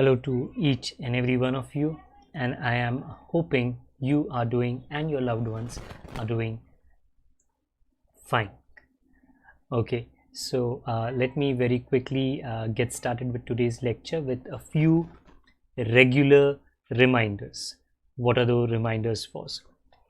Hello to each and every one of you, and I am hoping you are doing and your loved ones are doing fine. Okay, so let me very quickly get started with today's lecture with a few regular reminders. What are those reminders for?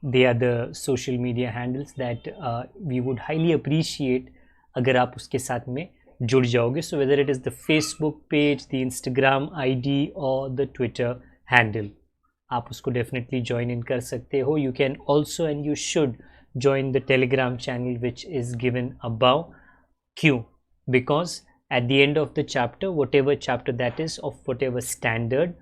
They are the social media handles that we would highly appreciate अगर आप उसके साथ में जुड़ जाओगे. So whether it is the Facebook page, the Instagram ID or the Twitter handle, आप उसको definitely join in कर सकते हो. You can also and you should join the Telegram channel which is given above. Q, because at the end of the chapter, whatever chapter that is of whatever standard,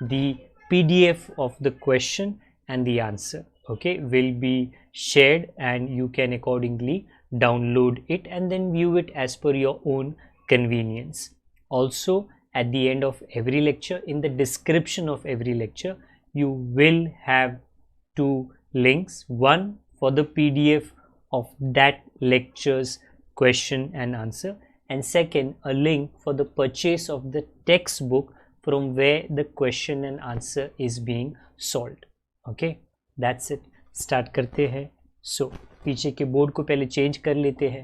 the PDF of the question and the answer, okay, will be shared and you can accordingly download it and then view it as per your own convenience. Also, at the end of every lecture, in the description of every lecture, you will have two links, one for the PDF of that lecture's question and answer, and second a link for the purchase of the textbook from where the question and answer is being solved. Okay, that's it. Start करते हैं. So पीछे के board को पहले change कर लेते हैं.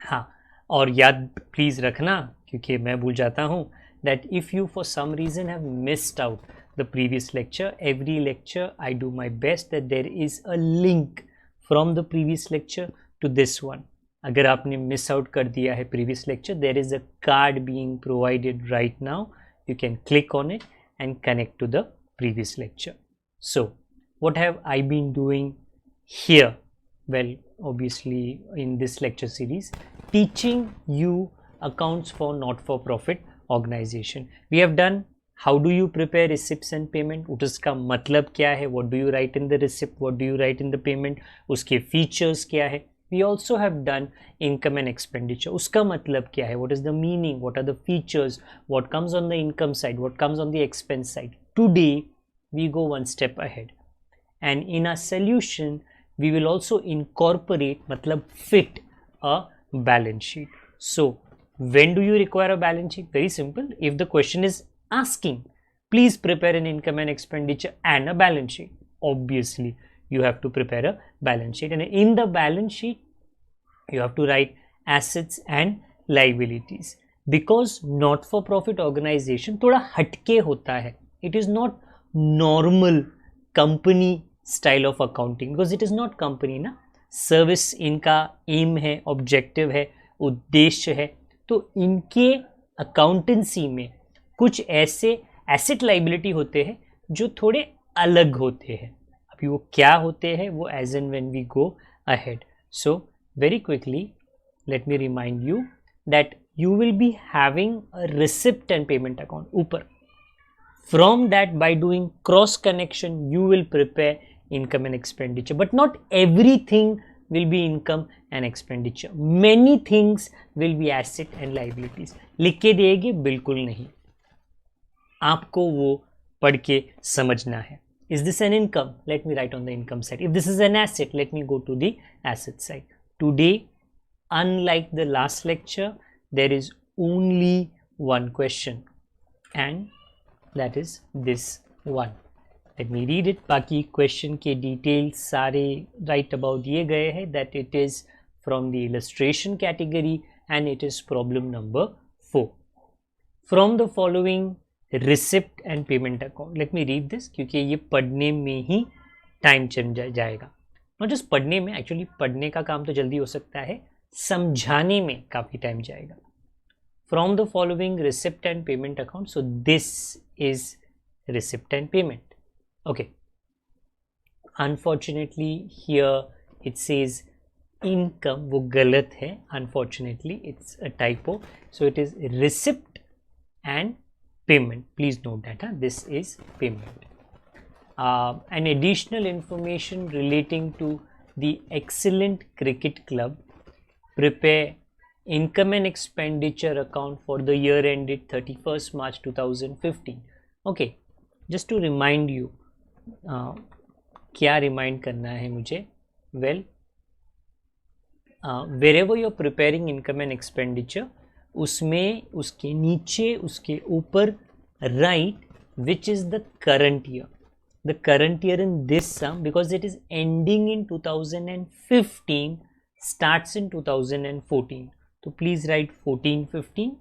हाँ, और याद प्लीज़ रखना क्योंकि मैं भूल जाता हूँ that if you for some reason have missed out the previous lecture, every lecture I do my best that there is a link from the previous lecture to this one. अगर आपने miss out कर दिया है previous lecture, there is a card being provided right now. You can click on it and connect to the previous lecture. So what have I been doing here? Well, obviously in this lecture series, teaching you accounts for not-for-profit organization. We have done how do you prepare receipts and payment, उसका मतलब क्या है, what do you write in the receipt, what do you write in the payment, उसके features क्या है. We also have done income and expenditure, उसका मतलब क्या है, what is the meaning, what are the features, what comes on the income side, what comes on the expense side. Today we go one step ahead and in our solution we will also incorporate मतलब fit a balance sheet. So when do you require a balance sheet? Very simple. If the question is asking please prepare an income and expenditure and a balance sheet, obviously you have to prepare a balance sheet, and in the balance sheet you have to write assets and liabilities. Because not for profit organization थोड़ा हटके होता है. It is not normal company style of accounting because it is not company ना, service इनका M है, objective है, उद्देश्य है. तो इनके अकाउंटेंसी में कुछ ऐसे एसेट लाइबिलिटी होते हैं जो थोड़े अलग होते हैं. अभी वो क्या होते हैं वो as and when we go ahead. So very quickly let me remind you that you will be having a receipt and payment account ऊपर. From that, by doing cross connection you will prepare income and expenditure, but not everything will be income and expenditure. Many things will be asset and liabilities. लिख के देंगे बिल्कुल नहीं, आपको वो पढ़ के समझना है. Is this an income? Let me write on the income side. If this is an asset, let me go to the asset side. Today, unlike the last lecture, there is only one question and that is this one. Let me read it. बाकी question के details सारे write about दिए गए हैं that it is from the illustration category and it is problem number 4. From the following receipt and payment account. Let me read this क्योंकि ये पढ़ने में ही टाइम चल जाएगा. नॉट जस्ट पढ़ने में, एक्चुअली पढ़ने का काम तो जल्दी हो सकता है, समझाने में काफ़ी टाइम जाएगा. From the following receipt and payment account. So this is receipt and payment. Okay, unfortunately here it says income, वो गलत है. Unfortunately it's a typo. So it is receipt and payment. Please note that this is payment. An additional information relating to the Excellent Cricket Club prepare income and expenditure account for the year ended 31st March 2015. Okay, just to remind you, क्या remind करना है मुझे? Well, wherever you're preparing income and expenditure, उसमें उसके नीचे उसके ऊपर write which is the current year. The current year in this sum, because it is ending in 2015, starts in 2014. So please write 14-15.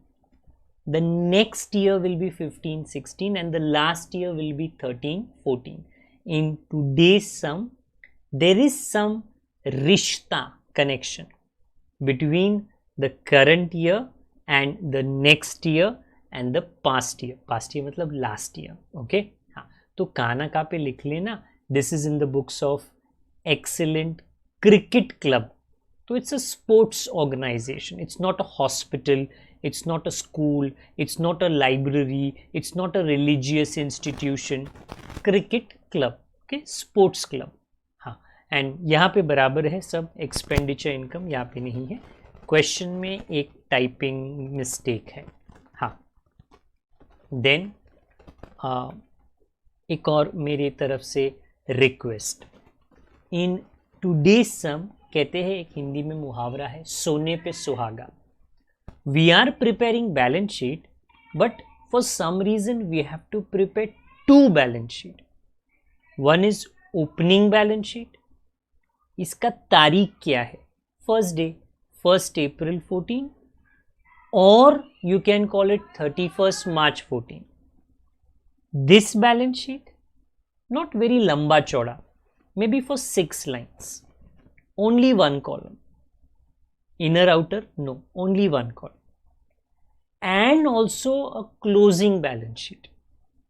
The next year will be 15-16 and the last year will be 13-14. In today's sum, there is some rishta connection between the current year and the next year and the past year. Past year मतलब last year. Okay? हाँ, तो काना का पे लिख लेना. This is in the books of Excellent Cricket Club. So it's a sports organization. It's not a hospital. It's not a school. It's not a library. It's not a religious institution. Cricket Club. Okay? Sports Club. हाँ, and यहाँ पे बराबर है सब. Expenditure income यहाँ पे नहीं है. क्वेश्चन में एक टाइपिंग मिस्टेक है. हाँ, देन एक और मेरी तरफ से रिक्वेस्ट. इन टुडेज सम कहते हैं, एक हिंदी में मुहावरा है, सोने पे सुहागा. We are preparing balance sheet, but for some reason we have to prepare two balance sheet. One is opening balance sheet. इसका तारीख क्या है? First day, 1st April 14, or you can call it 31st March 14. This balance sheet, not very lamba chauda, maybe for 6 lines, only one column. Inner outer, no, only one column. And also a closing balance sheet.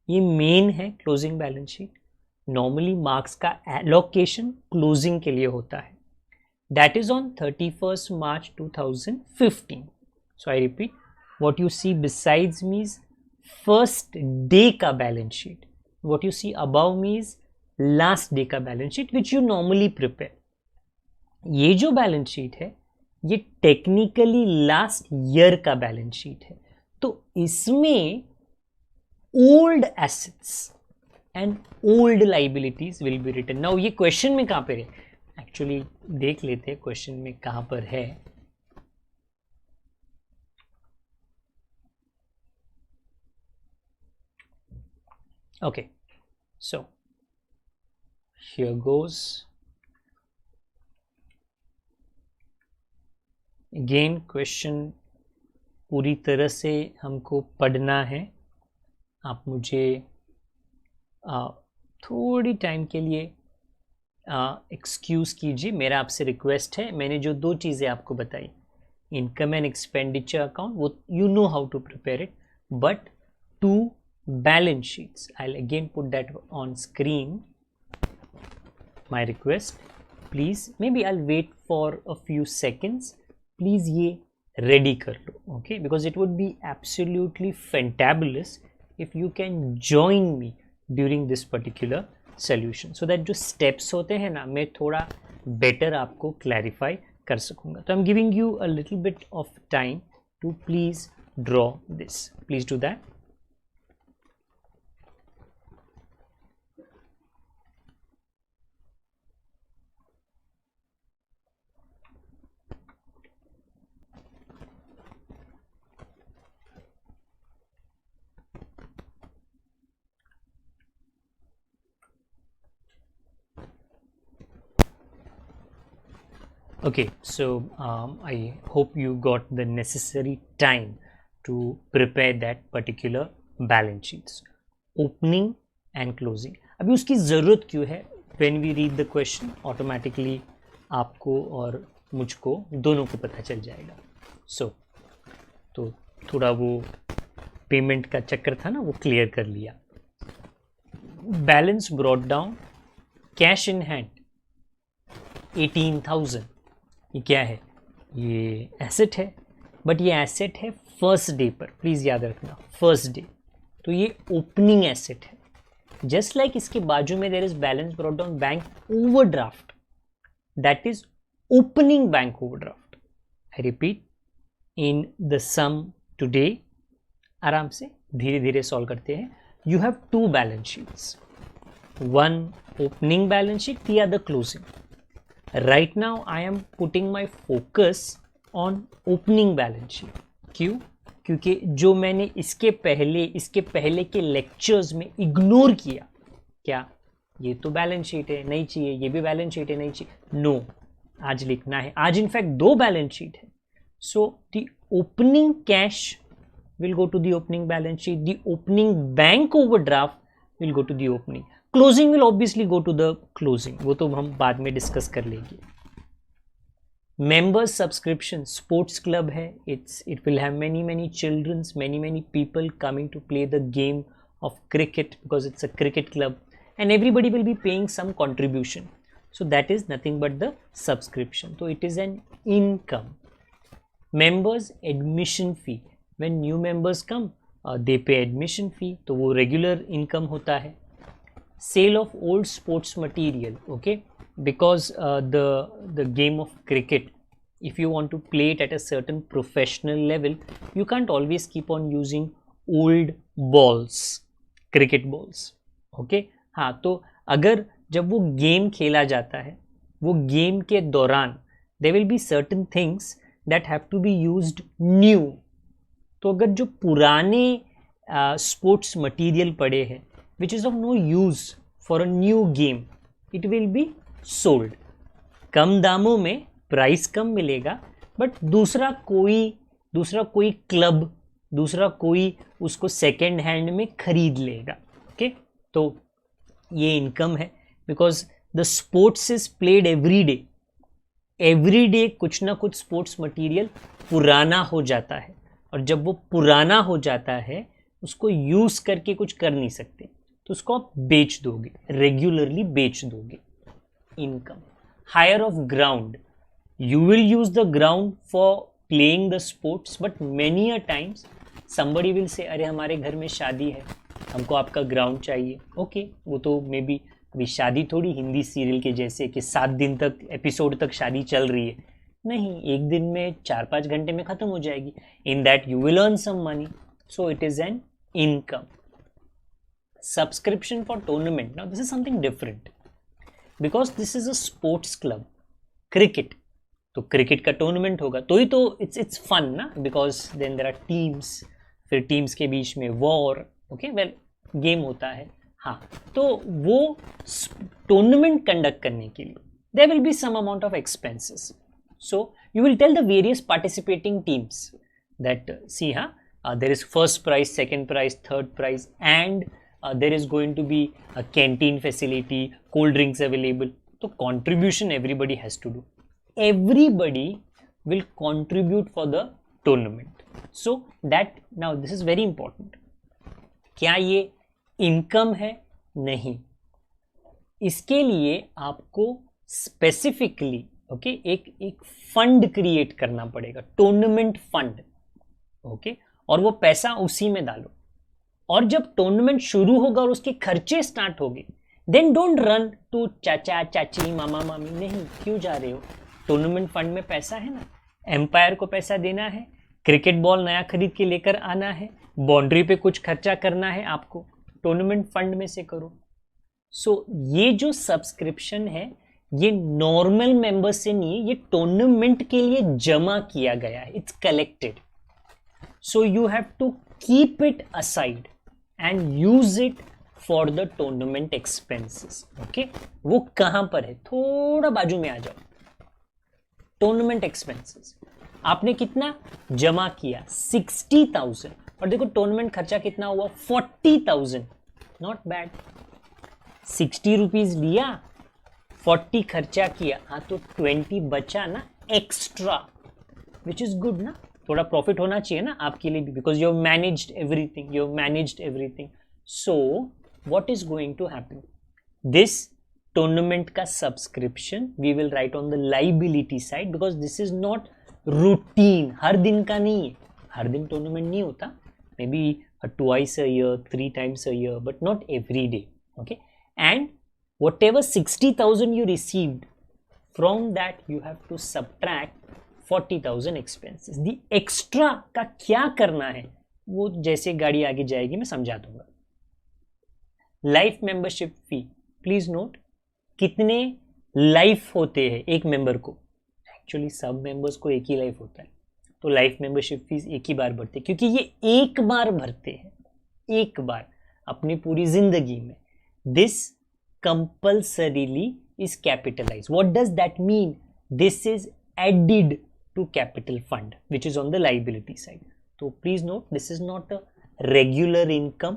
ये main है closing balance sheet. Normally marks का allocation closing के लिए होता है. That is on 31st March 2015. So I repeat, what you see besides me is first day का balance sheet. What you see above me is last day का balance sheet, which you normally prepare. ये जो balance sheet है, ये technically last year का balance sheet है. तो इसमें old assets and old liabilities will be written. Now ये question में कहाँ पे है? एक्चुअली देख लेते हैं क्वेश्चन में कहां पर है. Okay, so here goes. Again question पूरी तरह से हमको पढ़ना है. आप मुझे थोड़ी टाइम के लिए एक्सक्यूज़ कीजिए. मेरा आपसे रिक्वेस्ट है, मैंने जो 2 चीज़ें आपको बताई, इनकम एंड एक्सपेंडिचर अकाउंट, वो you know how to prepare it, but 2 balance sheets, I will again put that on screen. My request, please, maybe I will wait for a few seconds. Please ये ready कर लो. Okay, because it would be absolutely fantabulous if you can join me during this particular solution, so that जो steps होते हैं ना, मैं थोड़ा better आपको क्लैरिफाई कर सकूंगा. तो I am giving you a little bit of time to please draw this. Please do that. Okay, so I hope you got the necessary time to prepare that particular balance sheets, opening and closing. अभी उसकी ज़रूरत क्यों है? When we read the question, automatically आपको और मुझको दोनों को पता चल जाएगा. So, तो थोड़ा वो पेमेंट का चक्कर था ना, वो क्लियर कर लिया. Balance brought down, cash in hand 18,000. ये क्या है? ये एसेट है, बट ये एसेट है फर्स्ट डे पर. प्लीज़ याद रखना, फर्स्ट डे. तो ये ओपनिंग एसेट है. जस्ट लाइक इसके बाजू में there is balance brought down bank overdraft, that is opening bank overdraft. I repeat, in the sum today, आराम से धीरे धीरे सॉल्व करते हैं. You have 2 balance sheets, one opening balance sheet, the other closing. Right now I am putting my focus on opening balance sheet. Q, क्योंकि जो मैंने इसके पहले के लेक्चर्स में इग्नोर किया, क्या ये तो बैलेंस शीट है नहीं चाहिए, ये भी बैलेंस शीट है नहीं चाहिए, नो आज लिखना है। आज इनफैक्ट 2 बैलेंस शीट है। So the opening cash will go to the opening balance sheet, the opening bank overdraft will go to the opening, closing will obviously go to the closing, वो तो हम बाद में डिस्कस कर लेंगे। Members subscription, sports club है, it will have many children's, many people coming to play the game of cricket because it's a cricket club and everybody will be paying some contribution, so that is nothing but the subscription, so it is an income. Members admission fee, when new members come they pay admission fee, तो वो regular income होता है। Sale of old sports material, okay, because the game of cricket, if you want to play it at a certain professional level, you can't always keep on using old balls, cricket balls, okay। हाँ, तो अगर जब वो game खेला जाता है, वो game के दौरान there will be certain things that have to be used new, तो अगर जो पुराने स्पोर्ट्स मटेरियल पड़े हैं which is of no use for a new game, it will be sold, कम दामों में, प्राइस कम मिलेगा, बट दूसरा कोई क्लब, दूसरा कोई उसको सेकेंड हैंड में खरीद लेगा, ओके। तो ये इनकम है, because the sports is played every day कुछ ना कुछ स्पोर्ट्स मटेरियल पुराना हो जाता है, और जब वो पुराना हो जाता है उसको यूज करके कुछ कर नहीं सकते, तो उसको आप बेच दोगे, रेगुलरली बेच दोगे, income. Hire of ground, you will use the ground for playing the sports, but many a times somebody will say अरे हमारे घर में शादी है, हमको आपका ग्राउंड चाहिए, ओके। वो तो मे बी अभी शादी थोड़ी हिंदी सीरियल के जैसे कि 7 दिन तक एपिसोड तक शादी चल रही है, नहीं, एक दिन में 4-5 घंटे में ख़त्म हो जाएगी। In that you will earn some money, so it is an income. Subscription for tournament, now this is something different because this is a sports club, cricket, तो क्रिकेट का टूर्नामेंट होगा तो ही तो इट्स फन ना, because then there are teams, फिर teams के बीच में वॉर, ओके, वेल गेम होता है। हाँ, तो वो टूर्नामेंट कंडक्ट करने के लिए there will be some amount of expenses, so you will tell the various participating teams that see, हाँ, there is first prize, second prize, third prize, and there is going to be a canteen facility, cold drinks available, तो contribution everybody has to do, everybody will contribute for the tournament, so that now this is very important। क्या ये income है? नहीं, इसके लिए आपको specifically okay एक fund create करना पड़ेगा, टूर्नामेंट फंड, ओके, और वो पैसा उसी में डालो, और जब टूर्नामेंट शुरू होगा और उसके खर्चे स्टार्ट हो गए, देन डोंट रन टू चाचा चाची मामा मामी, नहीं, क्यों जा रहे हो, टूर्नामेंट फंड में पैसा है ना, एम्पायर को पैसा देना है, क्रिकेट बॉल नया खरीद के लेकर आना है, बाउंड्री पे कुछ खर्चा करना है आपको, टूर्नामेंट फंड में से करो। सो ये जो सब्सक्रिप्शन है ये नॉर्मल मेंबर्स से नहीं है, ये टूर्नामेंट के लिए जमा किया गया है, it's collected, so you have to keep it aside and use it for the tournament expenses, okay. वो कहां पर है, थोड़ा बाजू में आ जाओ, टूर्नामेंट एक्सपेंसेस आपने कितना जमा किया, 60,000, और देखो टूर्नामेंट खर्चा कितना हुआ, 40,000, नॉट बैड, 60 रुपीज लिया, 40 खर्चा किया, हाँ, तो 20 बचा ना एक्स्ट्रा, विच इज गुड ना, थोड़ा प्रॉफिट होना चाहिए ना आपके लिए भी, because you have managed everything, so what is going to happen, this tournament का subscription we will write on the liability side, because this is not routine, हर दिन का नहीं है, हर दिन टूर्नामेंट नहीं होता, maybe twice a year, 3 times a year, but not every day, okay। And whatever 60,000 you received, from that you have to subtract 40,000 expenses। the extra का क्या करना है वो जैसे गाड़ी आगे जाएगी मैं समझा दूंगा। Life membership fee, please note, कितने लाइफ होते हैं एक मेंबर को, एक्चुअली सब मेंबर्स को एक ही लाइफ होता है, तो लाइफ मेंबरशिप फीस एक ही बार भरते हैं, क्योंकि ये एक बार भरते हैं, एक बार अपनी पूरी जिंदगी में. This compulsorily is capitalized. What does that mean? This is added to capital fund, which is on the liability side. So please note, this is not a regular income.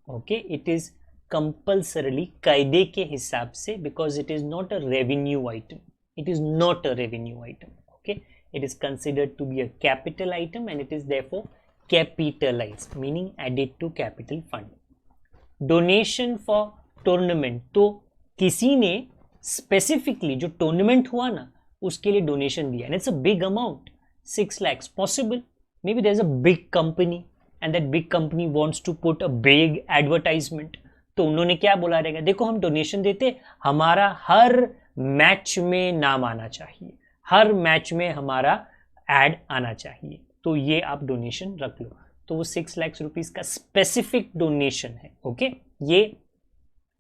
Okay, it is compulsorily कायदे के हिसाब से, because it is not a revenue item. It is not a revenue item. Okay, it is considered to be a capital item and it is therefore capitalized, meaning added to capital fund. Donation for tournament, तो किसी ने specifically जो tournament हुआ ना उसके लिए donation दिया, and it's a big amount, 6 lakhs possible. Maybe there is a big company and that big company wants to put a big advertisement, तो उन्होंने क्या बोला रहेगा, देखो हम डोनेशन देते, हमारा हर मैच में नाम आना चाहिए, हर मैच में हमारा एड आना चाहिए, तो ये आप डोनेशन रख लो. तो वो 6 lakhs रुपीज का स्पेसिफिक डोनेशन है. ओके,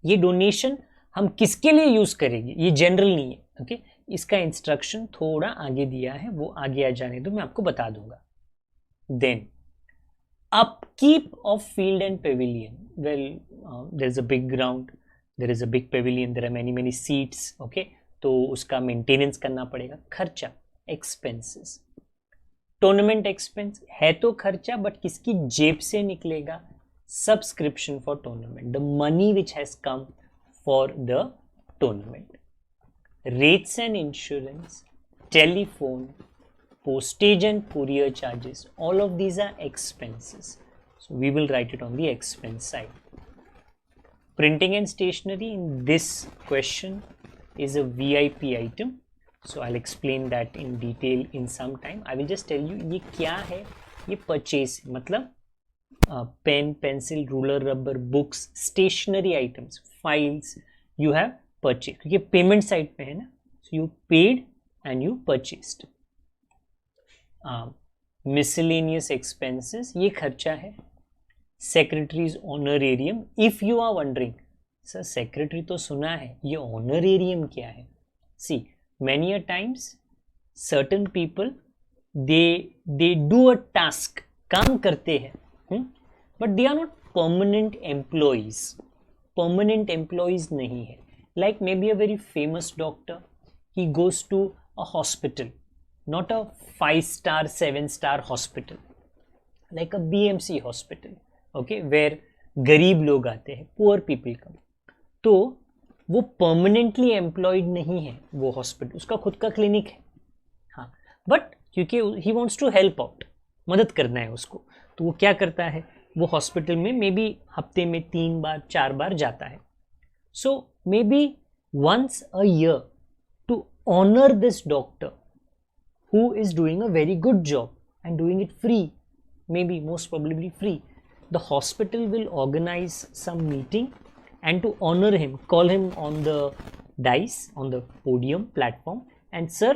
ये डोनेशन हम किसके लिए यूज करेंगे, ये जनरल नहीं है. ओके, इसका इंस्ट्रक्शन थोड़ा आगे दिया है, वो आगे आ जाने दो, मैं आपको बता दूंगा. Then upkeep of field and pavilion. Well, there is a big ground, there is a big pavilion, there are many seats. Okay, तो उसका मेंटेनेंस करना पड़ेगा. खर्चा, एक्सपेंसेस. टूर्नामेंट एक्सपेंस है तो खर्चा, बट किसकी जेब से निकलेगा? Subscription for tournament, the money which has come for the tournament. Rates and insurance, telephone, postage and courier charges, all of these are expenses, so we will write it on the expense side. Printing and stationery in this question is a VIP item, so I'll explain that in detail in some time. I will just tell you ये क्या है. ये purchase, मतलब pen, pencil, ruler, rubber, books, stationery items, files, you have purchase, क्योंकि payment side पे है ना, so you paid and you purchased. Miscellaneous expenses, ये खर्चा है. Secretary's honorarium, if you are wondering sir secretary तो सुना है, ये ऑनरेरियम क्या है? See, many a times certain people they do a task, काम करते हैं, but they are not permanent employees. Permanent employees नहीं है. Like maybe a very famous doctor, he goes to a hospital, not a 5-star 7-star hospital, like a BMC hospital, okay, where गरीब लोग आते हैं, poor people का. तो वो permanently employed नहीं है वो हॉस्पिटल, उसका खुद का क्लिनिक है. हाँ, बट क्योंकि he wants to help out, मदद करना है उसको, तो वो क्या करता है, वो हॉस्पिटल में मे बी हफ्ते में 3 बार 4 बार जाता है. So maybe once a year, to honour this doctor who is doing a very good job and doing it free, maybe most probably free, the hospital will organize some meeting and to honor him, call him on the dais, on the podium platform, and sir,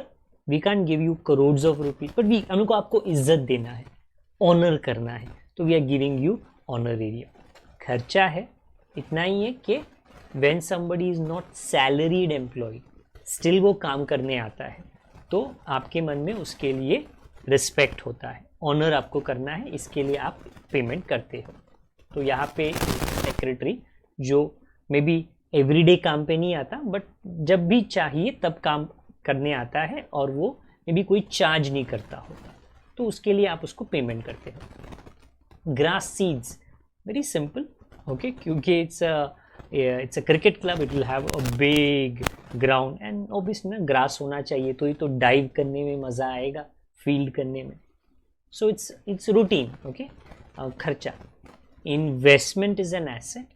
we can't give you crores of rupees, but we हमको आपको इज्जत देना है, honour करना है, तो we are giving you honorarium. खर्चा है इतना ही है कि when somebody is not salaried employee, still वो काम करने आता है, तो आपके मन में उसके लिए रिस्पेक्ट होता है, ऑनर आपको करना है, इसके लिए आप पेमेंट करते हो. तो यहाँ पे सेक्रेटरी जो मे बी एवरीडे काम पे नहीं आता, बट जब भी चाहिए तब काम करने आता है, और वो मे बी कोई चार्ज नहीं करता होता, तो उसके लिए आप उसको पेमेंट करते हो. Grass seeds, very simple, okay, क्योंकि it's a cricket club, it will have a big ground and obviously ना ग्रास होना चाहिए, तो ही तो डाइव करने में मज़ा आएगा, फील्ड करने में. So it's routine, okay. खर्चा. Investment is an asset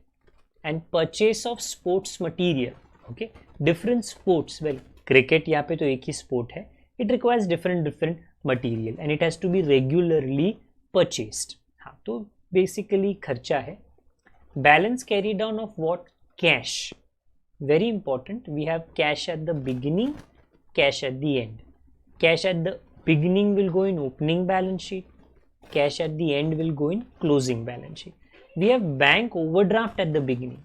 and purchase of sports material, okay. Different sports, well cricket यहाँ पे तो एक ही स्पोर्ट है, it requires different material and it has to be regularly purchased. हाँ, तो बेसिकली खर्चा है. Balance carry down of what? Cash. Very important. We have cash at the beginning, cash at the end. Cash at the beginning will go in opening balance sheet. Cash at the end will go in closing balance sheet. We have bank overdraft at the beginning.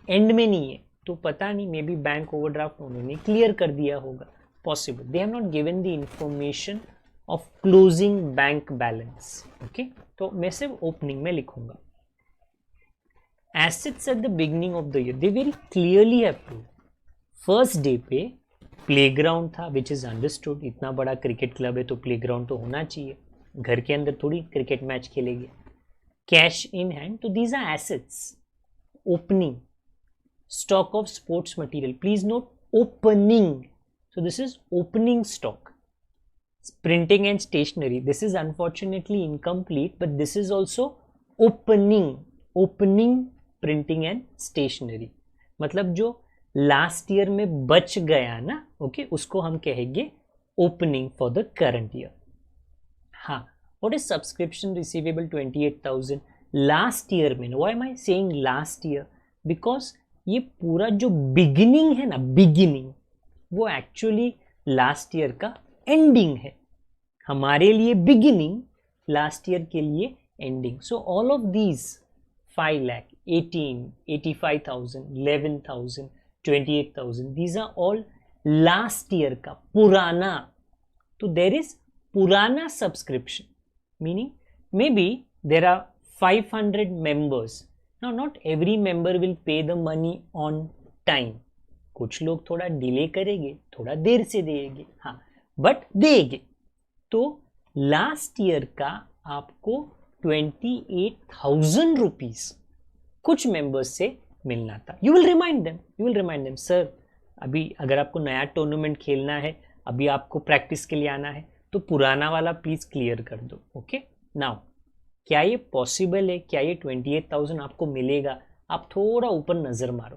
End में नहीं है, तो पता नहीं, may be bank overdraft उन्होंने clear कर दिया होगा, possible. They have not given the information of closing bank balance. Okay, तो मैं सिर्फ ओपनिंग में लिखूंगा. Assets eight the beginning of the year they very clearly have proved. First day पे प्लेग्राउंड था, विच इज अंडरस्टूड. इतना बड़ा cricket club है तो प्लेग्राउंड तो होना चाहिए, घर के अंदर थोड़ी क्रिकेट मैच खेलेंगे. कैश इन हैंड, तो these are assets. Opening stock of sports material, please note opening, so this is opening stock. Printing and stationery, this is unfortunately incomplete, but this is also opening printing and stationery. मतलब जो last year में बच गया ना, okay, उसको हम कहेंगे opening for the current year. हाँ, what is subscription receivable 28,000 last year में. why am I saying last year? because ये पूरा जो बिगिनिंग है ना, बिगिनिंग, वो एक्चुअली लास्ट ईयर का एंडिंग है. हमारे लिए बिगिनिंग, लास्ट ईयर के लिए ending. So all of these 5 lakh, 18, 85,000, 11,000, 28,000, these are all last year का पुराना. तो देर इज पुराना subscription, meaning maybe there are 500 members. Now not every member will pay the money on time. कुछ लोग थोड़ा delay करेंगे, थोड़ा देर से देंगे, हाँ, बट देंगे. तो लास्ट ईयर का आपको 28,000 रुपीज कुछ मेंबर्स से मिलना था. You will remind them, sir अभी अगर आपको नया टूर्नामेंट खेलना है, अभी आपको प्रैक्टिस के लिए आना है, तो पुराना वाला प्लीज क्लियर कर दो. ओके, नाउ क्या ये पॉसिबल है? क्या ये 28,000 आपको मिलेगा? आप थोड़ा ऊपर नजर मारो,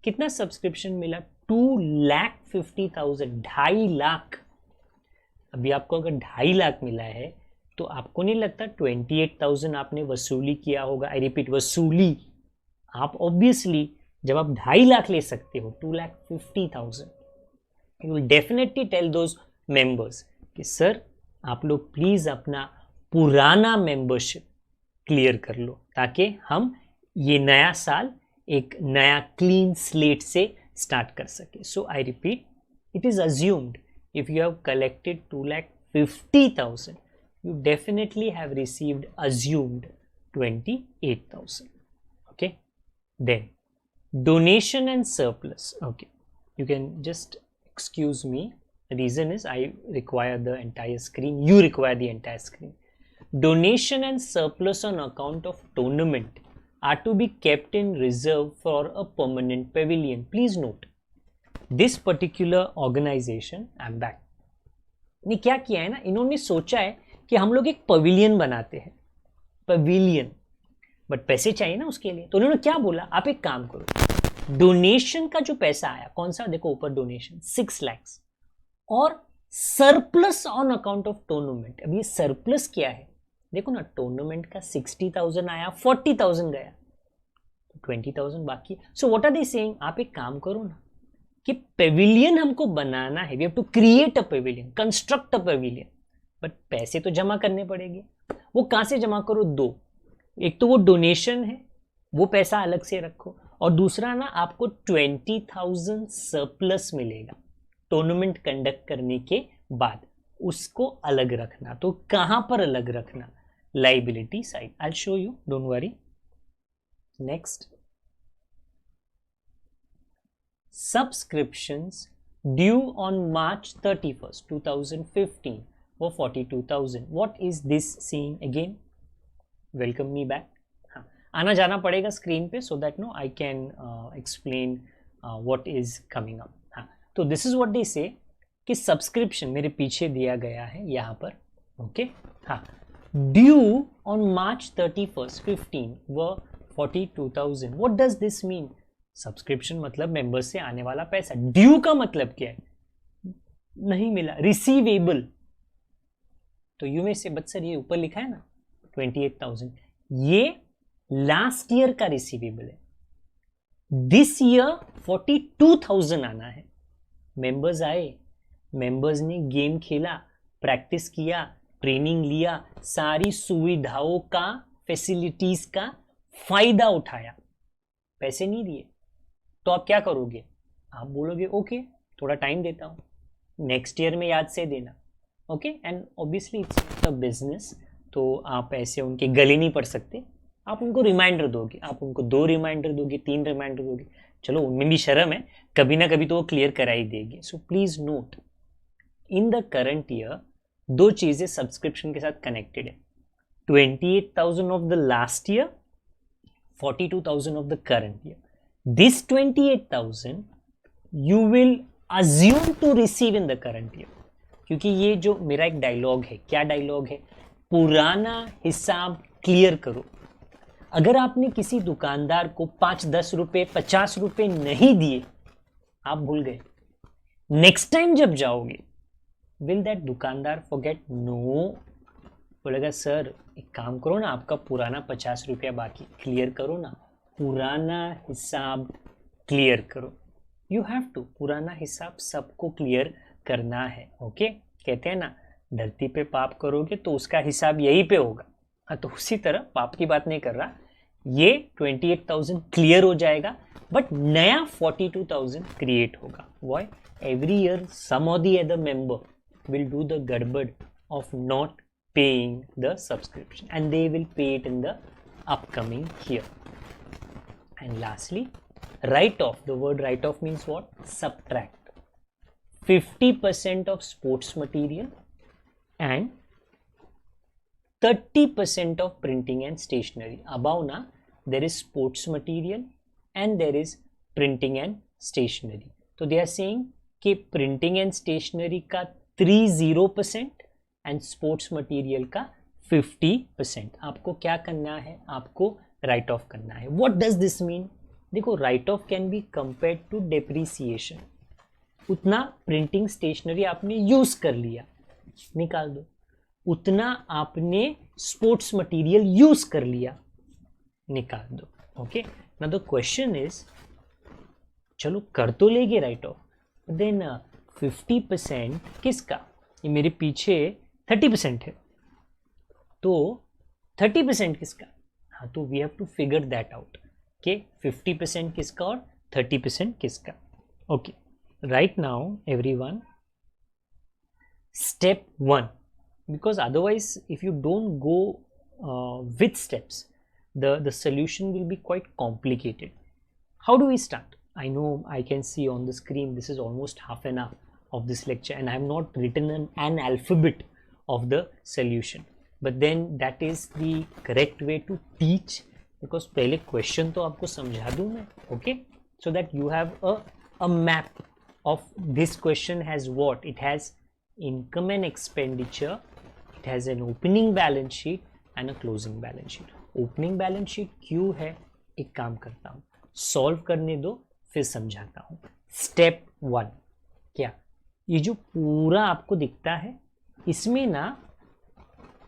कितना सब्सक्रिप्शन मिला? 2,50,000, 2.5 लाख. अभी आपको अगर 2.5 लाख मिला है तो आपको नहीं लगता 28,000 आपने वसूली किया होगा? आई रिपीट, वसूली. आप ऑब्वियसली जब आप 2.5 लाख ले सकते हो, 2,50,000, you will definitely tell those members कि सर आप लोग प्लीज अपना पुराना मेंबरशिप क्लियर कर लो, ताकि हम ये नया साल एक नया क्लीन स्लेट से स्टार्ट कर सके. So I repeat, it is assumed if you have collected 2,50,000, you definitely have received assumed 28,000. Okay, then donation and surplus. Okay, you can just excuse me, the reason is I require the entire screen, you require the entire screen. Donation and surplus on account of tournament are to be kept in reserve for a permanent pavilion. Please note, this particular organization, I'm back, ने क्या किया है ना, इन्होंने सोचा है कि हम लोग एक पवेलियन बनाते हैं, पवेलियन, बट पैसे चाहिए ना उसके लिए. तो उन्होंने क्या बोला, आप एक काम करो, डोनेशन का जो पैसा आया, कौन सा, देखो ऊपर डोनेशन 6 लाख, और surplus on account of tournament. अब ये सरप्लस क्या है, देखो ना, टूर्नामेंट का 60,000 आया, 40,000 गया, 20,000 बाकी. So what are they saying, आप एक काम करो ना, कि पेविलियन हमको बनाना है, we have to create a pavilion, construct a pavilion, but पैसे तो जमा करने पड़ेंगे. वो कहां से जमा करो? 2, एक तो वो डोनेशन है, वो पैसा अलग से रखो, और दूसरा ना आपको 20,000 सरप्लस मिलेगा टूर्नामेंट कंडक्ट करने के बाद, उसको अलग रखना. तो कहां पर अलग रखना? Liability side. I will show you, don't worry. Next, subscriptions due on March 31st, 2015 were 42,000. What is this seeing again? Welcome me back. हाँ, आना जाना पड़ेगा स्क्रीन पे, so that no I can explain what is coming up. हाँ, तो this is what they say कि subscription मेरे पीछे दिया गया है यहाँ पर. ओके, हाँ, due on March 31st, 15 were 42,000. What does this mean? Subscription मतलब मेंबर्स से आने वाला पैसा. ड्यू का मतलब क्या है? नहीं मिला. रिसीवेबल, तो यू में से, बट सर ये ऊपर लिखा है ना 28,000, ये लास्ट ईयर का रिसीवेबल है. दिस ईयर 42,000 आना है. मेंबर्स आए, मेंबर्स ने गेम खेला, प्रैक्टिस किया, ट्रेनिंग लिया, सारी सुविधाओं का, फैसिलिटीज का फायदा उठाया, पैसे नहीं दिए, तो आप क्या करोगे? आप बोलोगे ओके, थोड़ा टाइम देता हूं, नेक्स्ट ईयर में याद से देना. Okay, and obviously it's a business, तो आप ऐसे उनके गले नहीं पड़ सकते, आप उनको रिमाइंडर दोगे, आप उनको 2 रिमाइंडर दोगे, 3 रिमाइंडर दोगे, चलो उनमें भी शर्म है, कभी ना कभी तो वो क्लियर करा ही देगी। So please note, in the current year 2 चीजें सब्सक्रिप्शन के साथ कनेक्टेड है, 28,000 of the last year, 42,000 of the current year. This 28,000 you will assume to receive in the current year. क्योंकि ये जो मेरा एक डायलॉग है, क्या डायलॉग है, पुराना हिसाब क्लियर करो। अगर आपने किसी दुकानदार को 5-10 रुपए 50 रुपए नहीं दिए, आप भूल गए, नेक्स्ट टाइम जब जाओगे विल दैट दुकानदार फॉरगेट? नो, बोलेगा सर एक काम करो ना, आपका पुराना 50 रुपया बाकी क्लियर करो ना, पुराना हिसाब क्लियर करो। यू हैव टू, पुराना हिसाब सबको क्लियर करना है। ओके, कहते हैं ना धरती पे पाप करोगे तो उसका हिसाब यहीं पे होगा। हाँ, तो उसी तरह पाप की बात नहीं कर रहा, ये 28,000 क्लियर हो जाएगा, बट नया 42,000 क्रिएट होगा। वाई? एवरी ईयर सम और the other member will do the गड़बड़ of not paying the subscription, and they will pay it in the upcoming year. And lastly, write off. The word write off means what? Subtract 50% of sports material and 30% of printing and stationery. Above na, there is sports material and there is printing and stationery. So they are saying कि printing and stationery का 30% and sports material का 50%। आपको क्या करना है? आपको right off करना है। What does this mean? देखो, write off can be compared to depreciation. उतना प्रिंटिंग स्टेशनरी आपने यूज कर लिया, निकाल दो। उतना आपने स्पोर्ट्स मटेरियल यूज कर लिया, निकाल दो। Okay, now the question is, चलो कर तो लेंगे राइट ऑफ, देन 50% किसका? ये मेरे पीछे 30% है, तो 30% किसका? हाँ, तो we have to figure that out कि 50% किसका और 30% किसका। Okay, right now everyone, step 1, because otherwise if you don't go with steps, the solution will be quite complicated. How do we start? I know I can see on the screen this is almost half an hour of this lecture and I have not written an alphabet of the solution, but then that is the correct way to teach, because पहले question तो आपको समझा दूँ मैं, okay, so that you have a map of this question has what? It has income and expenditure, it has an opening balance sheet and a closing balance sheet. Opening balance sheet क्यों है? एक काम करता हूँ, solve करने दो फिर समझाता हूँ। Step 1 क्या? ये जो पूरा आपको दिखता है इसमें ना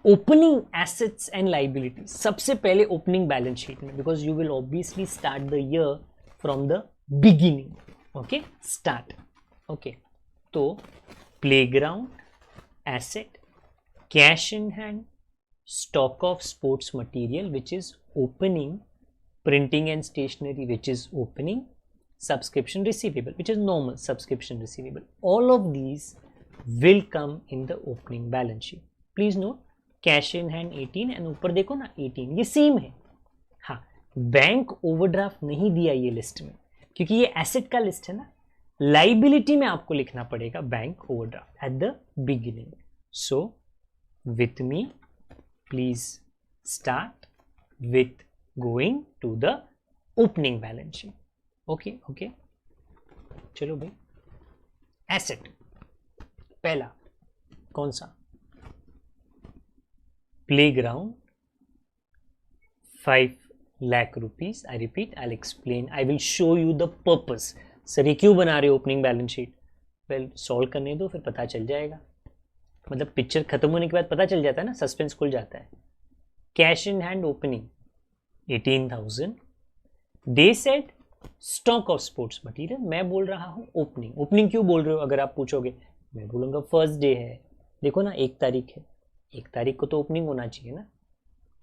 ओपनिंग एसेट्स एंड लाइबिलिटी, सबसे पहले ओपनिंग बैलेंस शीट में, because you will obviously start the year from the beginning. Okay, start. Okay, तो playground asset, cash in hand, stock of sports material which is opening, printing and stationery which is opening, subscription receivable which is normal subscription receivable. All of these will come in the opening balance sheet. Please note, cash in hand 18 and ऊपर देखो ना 18, ये same है। हाँ, bank overdraft नहीं दिया ये list में, क्योंकि ये एसेट का लिस्ट है ना। लाइबिलिटी में आपको लिखना पड़ेगा bank overdraft at the beginning. So with me please start with going to the opening balance sheet. Okay okay, चलो भाई, एसेट पहला कौन सा? Playground 5 lakh rupees. I repeat, I explain, I will show you the purpose. Sir ये क्यों बना रहे हो opening balance sheet? Well, solve करने दो फिर पता चल जाएगा, मतलब पिक्चर खत्म होने के बाद पता चल जाता है ना, सस्पेंस खुल जाता है। Cash in hand opening 18,000, they said stock of sports material, मैं बोल रहा हूँ ओपनिंग। ओपनिंग क्यों बोल रहे हो अगर आप पूछोगे? मैं बोलूँगा फर्स्ट डे है, देखो ना 1 तारीख है, 1 तारीख को तो ओपनिंग होना चाहिए ना।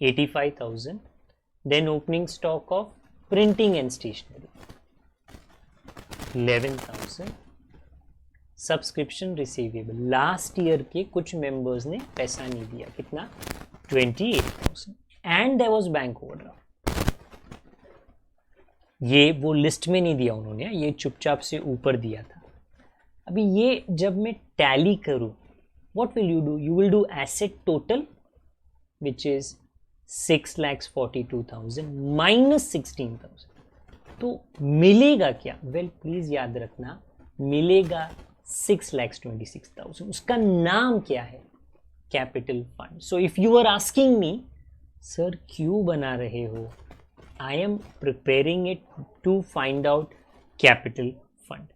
85,000, then opening stock of printing and stationery 11,000, subscription receivable, last year के कुछ मेंबर्स ने पैसा नहीं दिया, कितना 28,000, and there was bank overdraft. ये वो लिस्ट में नहीं दिया उन्होंने, ये चुपचाप से ऊपर दिया था। अभी ये जब मैं टैली करूं, what will you do? You will do asset total which is 6,42,000 minus 16,000, तो मिलेगा क्या? वेल प्लीज याद रखना, मिलेगा 6,26,000। उसका नाम क्या है? Capital fund. So if you are asking me sir क्यों बना रहे हो, I am preparing it to find out capital fund.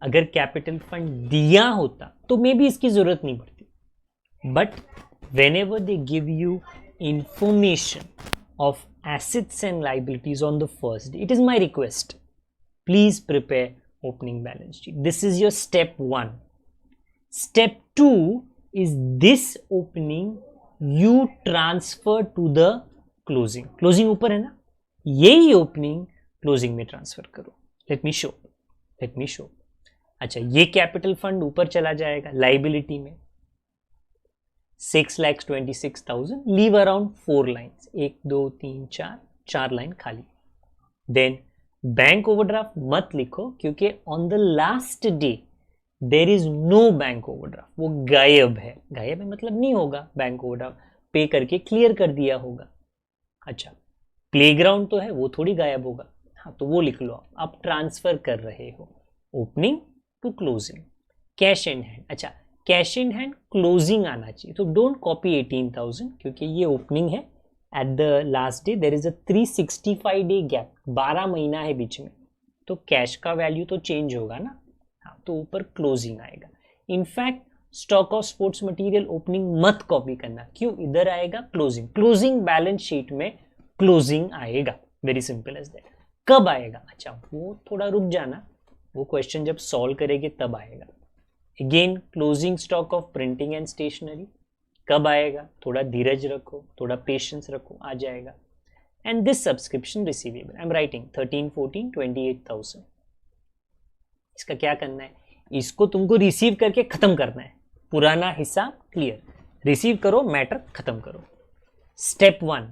अगर कैपिटल फंड दिया होता तो मे बी इसकी जरूरत नहीं पड़ती, but whenever they give you information of assets and liabilities on the first day, it is my request, please prepare opening balance sheet. This is your step 1. Step 2 is this opening you transfer to the closing. Closing ऊपर है ना, यही opening closing में transfer करो. Let me show. अच्छा, ये capital fund ऊपर चला जाएगा लाइबिलिटी में, 6,26,000, लीव अराउंड 4 लाइन्स, 1 2 3 4 लाइन खाली। देन बैंक ओवरड्राफ्ट मत लिखो, क्योंकि on the last day there is no bank overdraft, वो गायब है मतलब नहीं होगा, बैंक ओवरड्राफ्ट पे करके क्लियर कर दिया होगा। अच्छा, प्लेग्राउंड तो है, वो थोड़ी गायब होगा, हाँ तो वो लिख लो, आप ट्रांसफर कर रहे हो opening to closing. Cash in hand, अच्छा कैश इन हैंड क्लोजिंग आना चाहिए, तो डोंट कॉपी 18,000, क्योंकि ये ओपनिंग है at the last day, there is a 365 day gap, 12 महीना है बीच में, तो कैश का वैल्यू तो चेंज होगा ना, हाँ तो ऊपर क्लोजिंग आएगा। In fact stock of sports material opening मत कॉपी करना, क्यों? इधर आएगा क्लोजिंग बैलेंस शीट में क्लोजिंग आएगा, वेरी सिंपल एज दैट। कब आएगा? अच्छा वो थोड़ा रुक जाना, वो क्वेश्चन जब सॉल्व करेंगे तब आएगा। Again closing stock of printing and stationery कब आएगा? थोड़ा धीरज रखो, थोड़ा पेशेंस रखो, आ जाएगा। And this subscription receivable, I am writing 13, 14, 28,000। इसका क्या करना है? इसको तुमको रिसीव करके खत्म करना है, पुराना हिस्सा क्लियर, रिसीव करो, मैटर खत्म करो। स्टेप 1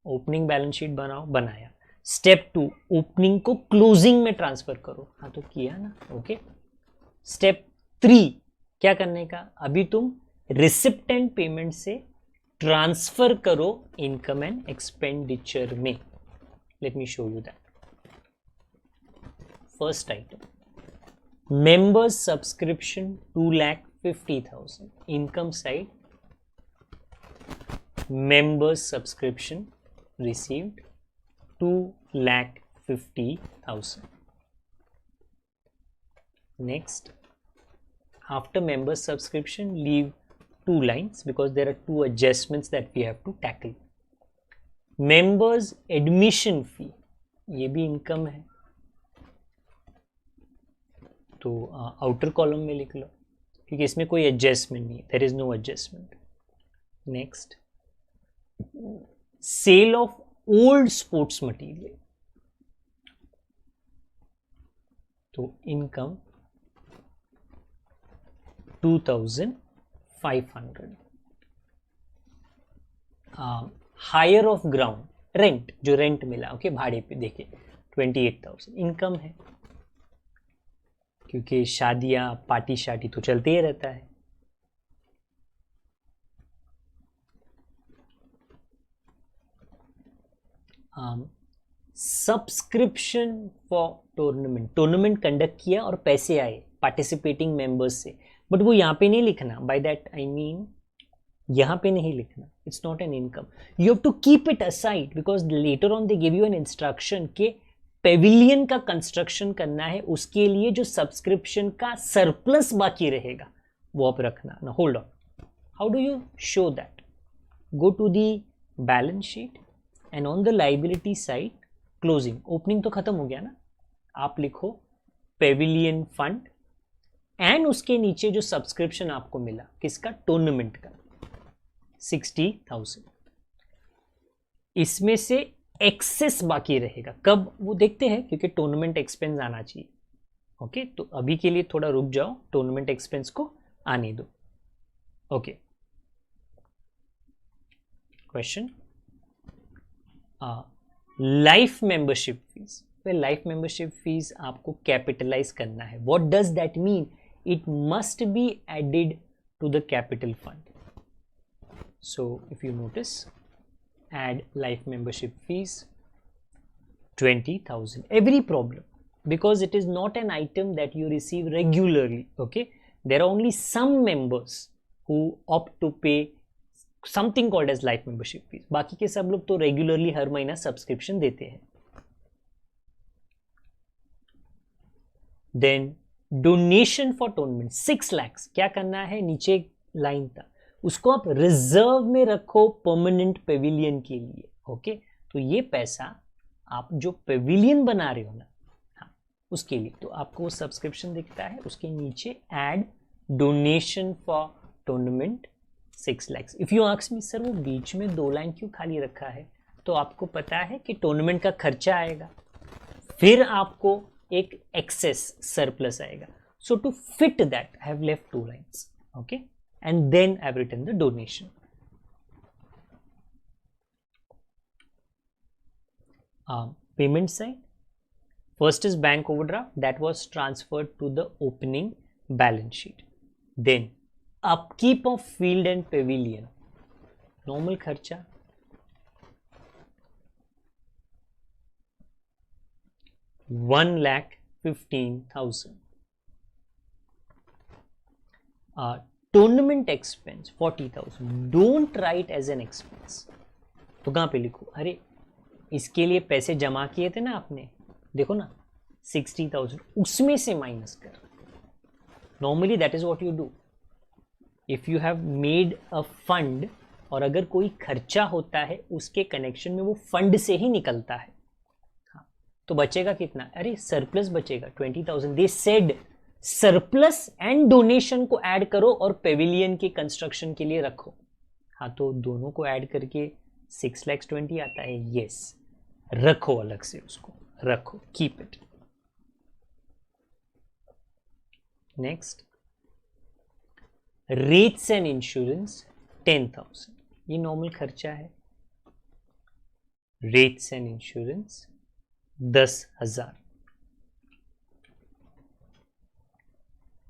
ओपनिंग बैलेंस शीट बनाओ, बनाया। स्टेप 2 ओपनिंग को क्लोजिंग में ट्रांसफर करो, हाँ तो किया ना, ओके। स्टेप 3 क्या करने का? अभी तुम रिसिप्ट एंड पेमेंट से ट्रांसफर करो इनकम एंड एक्सपेंडिचर में। Let me show you that. First item, members subscription 2,50,000, income side members subscription received 2,50,000. Next, after member subscription, leave 2 lines because there are 2 adjustments that we have to tackle. Members admission fee, ये भी income है, तो outer column में लिख लो, क्योंकि इसमें कोई adjustment नहीं है, there is no adjustment. Next, sale of old sports material, तो income 2,500। Hire of ground, rent, जो रेंट मिला, ओके, भाड़े पे देखे 28,000, इनकम है, क्योंकि शादियां पार्टी शादी तो चलते ही रहता है। सब्सक्रिप्शन फॉर टूर्नामेंट कंडक्ट किया और पैसे आए पार्टिसिपेटिंग मेंबर्स से, बट वो यहाँ पे नहीं लिखना, बाय दैट आई मीन यहाँ पे नहीं लिखना, it's not an income, you have to keep it aside, because later on they give you an instruction के पेविलियन का कंस्ट्रक्शन करना है, उसके लिए जो सब्सक्रिप्शन का सरप्लस बाकी रहेगा वो आप रखना ना। Hold on, how do you show that? Go to the balance sheet and on the liability side closing, opening तो खत्म हो गया ना, आप लिखो पेविलियन फंड एंड उसके नीचे जो सब्सक्रिप्शन आपको मिला, किसका? टूर्नामेंट का, 60,000। इसमें से एक्सेस बाकी रहेगा, कब वो देखते हैं, क्योंकि टूर्नामेंट एक्सपेंस आना चाहिए, ओके तो अभी के लिए थोड़ा रुक जाओ, टूर्नामेंट एक्सपेंस को आने दो. Okay question, life membership fees. Life membership fees आपको कैपिटलाइज करना है. What does that mean? It must be added to the capital fund. So if you notice, add life membership fees 20,000 every problem, because it is not an item that you receive regularly. Okay, there are only some members who opt to pay something called as life membership fees. बाकी के सब लोग तो regularly हर महीना subscription देते हैं. Then donation for tournament 6 lakhs. क्या करना है? नीचे लाइन था, उसको आप रिजर्व में रखो परमानेंट पेविलियन के लिए. ओके तो ये पैसा आप जो पेविलियन बना रहे हो ना, हाँ उसके लिए. तो आपको सब्सक्रिप्शन दिखता है, उसके नीचे add donation for tournament 6 lakhs. If you ask me sir वो बीच में 2 लाइन क्यों खाली रखा है? तो आपको पता है कि टूर्नामेंट का खर्चा आएगा, फिर आपको एक एक्सेस सरप्लस आएगा. So to fit that I have left 2 lines. Okay and then I've written the donation. Payment side, first is bank overdraft that was transferred to the opening balance sheet. Then upkeep of field and pavilion, normal kharcha, 1,15,000. Tournament expense 40,000. Don't write as an expense. तो कहाँ पे लिखो? अरे इसके लिए पैसे जमा किए थे ना आपने, देखो ना 60,000, उसमें से माइनस कर. Normally that is what you do. If you have made a fund और अगर कोई खर्चा होता है उसके कनेक्शन में वो फंड से ही निकलता है. हाँ तो बचेगा कितना? अरे सरप्लस बचेगा 20,000. They said surplus and donation को ऐड करो और पेविलियन के कंस्ट्रक्शन के लिए रखो. हाँ तो दोनों को ऐड करके 6,20,000 आता है. यस रखो, अलग से उसको रखो, keep it. Next, rates and insurance 10,000. ये नॉर्मल खर्चा है. Rates and insurance 10,000.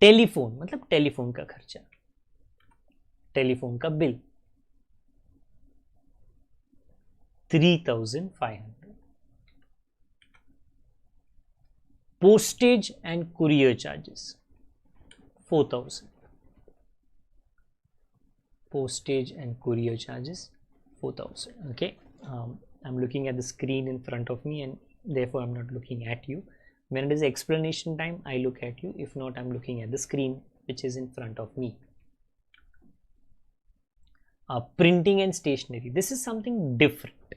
टेलीफोन मतलब टेलीफोन का खर्चा, टेलीफोन का bill 3,500. Postage and courier charges 4,000. Postage and courier charges 4,000. Okay, I'm looking at the screen in front of me and therefore I'm not looking at you. When it is explanation time, I look at you. If not, I'm looking at the screen which is in front of me. Printing and stationery. This is something different.